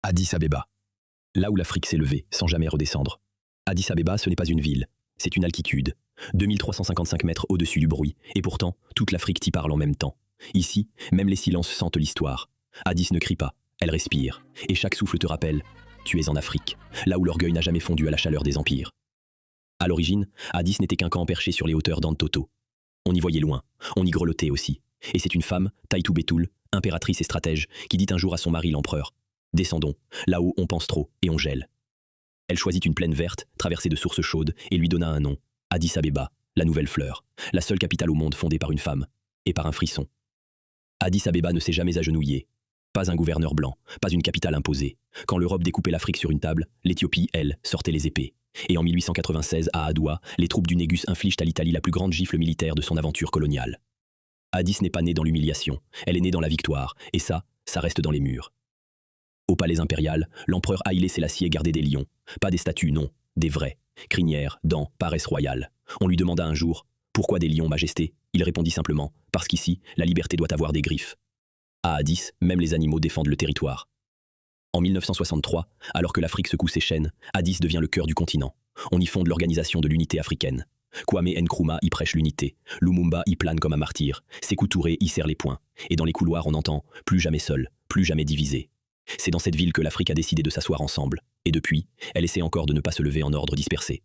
Addis Abeba. Là où l'Afrique s'est levée, sans jamais redescendre. Addis Abeba, ce n'est pas une ville, c'est une altitude. 2355 mètres au-dessus du bruit, et pourtant, toute l'Afrique t'y parle en même temps. Ici, même les silences sentent l'histoire. Addis ne crie pas, elle respire, et chaque souffle te rappelle, tu es en Afrique, là où l'orgueil n'a jamais fondu à la chaleur des empires. À l'origine, Addis n'était qu'un camp perché sur les hauteurs d'Antoto. On y voyait loin, on y grelottait aussi. Et c'est une femme, Taitu Betoul, impératrice et stratège, qui dit un jour à son mari l'empereur, « Descendons, là-haut on pense trop et on gèle ». Elle choisit une plaine verte, traversée de sources chaudes, et lui donna un nom, Addis Abeba, la nouvelle fleur, la seule capitale au monde fondée par une femme, et par un frisson. Addis Abeba ne s'est jamais agenouillée. Pas un gouverneur blanc, pas une capitale imposée. Quand l'Europe découpait l'Afrique sur une table, l'Éthiopie, elle, sortait les épées. Et en 1896, à Adoua, les troupes du Négus infligent à l'Italie la plus grande gifle militaire de son aventure coloniale. Addis n'est pas née dans l'humiliation, elle est née dans la victoire, et ça reste dans les murs. Au palais impérial, l'empereur Haïlé Sélassié gardait des lions. Pas des statues, non, des vrais. Crinières, dents, paresse royale. On lui demanda un jour, « Pourquoi des lions, majesté ?» Il répondit simplement, « Parce qu'ici, la liberté doit avoir des griffes. » À Addis, même les animaux défendent le territoire. En 1963, alors que l'Afrique secoue ses chaînes, Addis devient le cœur du continent. On y fonde l'Organisation de l'Unité africaine. Kwame Nkrumah y prêche l'unité. Lumumba y plane comme un martyr. Sékou Touré y serre les poings. Et dans les couloirs, on entend « Plus jamais seul, plus jamais divisé ». C'est dans cette ville que l'Afrique a décidé de s'asseoir ensemble. Et depuis, elle essaie encore de ne pas se lever en ordre dispersé.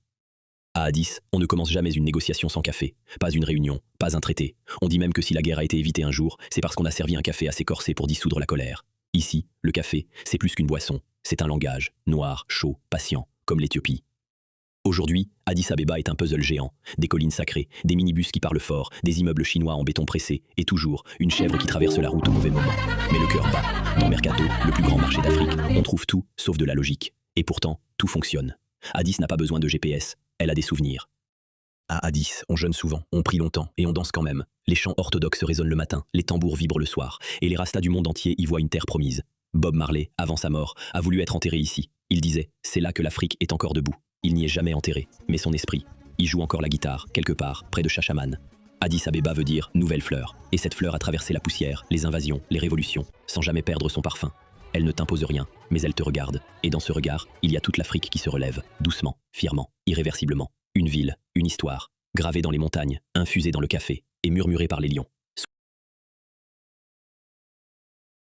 À Addis, on ne commence jamais une négociation sans café. Pas une réunion, pas un traité. On dit même que si la guerre a été évitée un jour, c'est parce qu'on a servi un café assez corsé pour dissoudre la colère. Ici, le café, c'est plus qu'une boisson. C'est un langage, noir, chaud, patient, comme l'Éthiopie. Aujourd'hui, Addis Abeba est un puzzle géant. Des collines sacrées, des minibus qui parlent fort, des immeubles chinois en béton pressé, et toujours, une chèvre qui traverse la route au mauvais moment. Mais le cœur bat. Dans Mercato, le plus grand marché d'Afrique, on trouve tout, sauf de la logique. Et pourtant, tout fonctionne. Addis n'a pas besoin de GPS, elle a des souvenirs. À Addis, on jeûne souvent, on prie longtemps, et on danse quand même. Les chants orthodoxes résonnent le matin, les tambours vibrent le soir, et les rastas du monde entier y voient une terre promise. Bob Marley, avant sa mort, a voulu être enterré ici. Il disait, c'est là que l'Afrique est encore debout. Il n'y est jamais enterré, mais son esprit. Il joue encore la guitare, quelque part, près de Chachaman. Addis Abeba veut dire nouvelle fleur, et cette fleur a traversé la poussière, les invasions, les révolutions, sans jamais perdre son parfum. Elle ne t'impose rien, mais elle te regarde, et dans ce regard, il y a toute l'Afrique qui se relève, doucement, fièrement, irréversiblement. Une ville, une histoire, gravée dans les montagnes, infusée dans le café, et murmurée par les lions.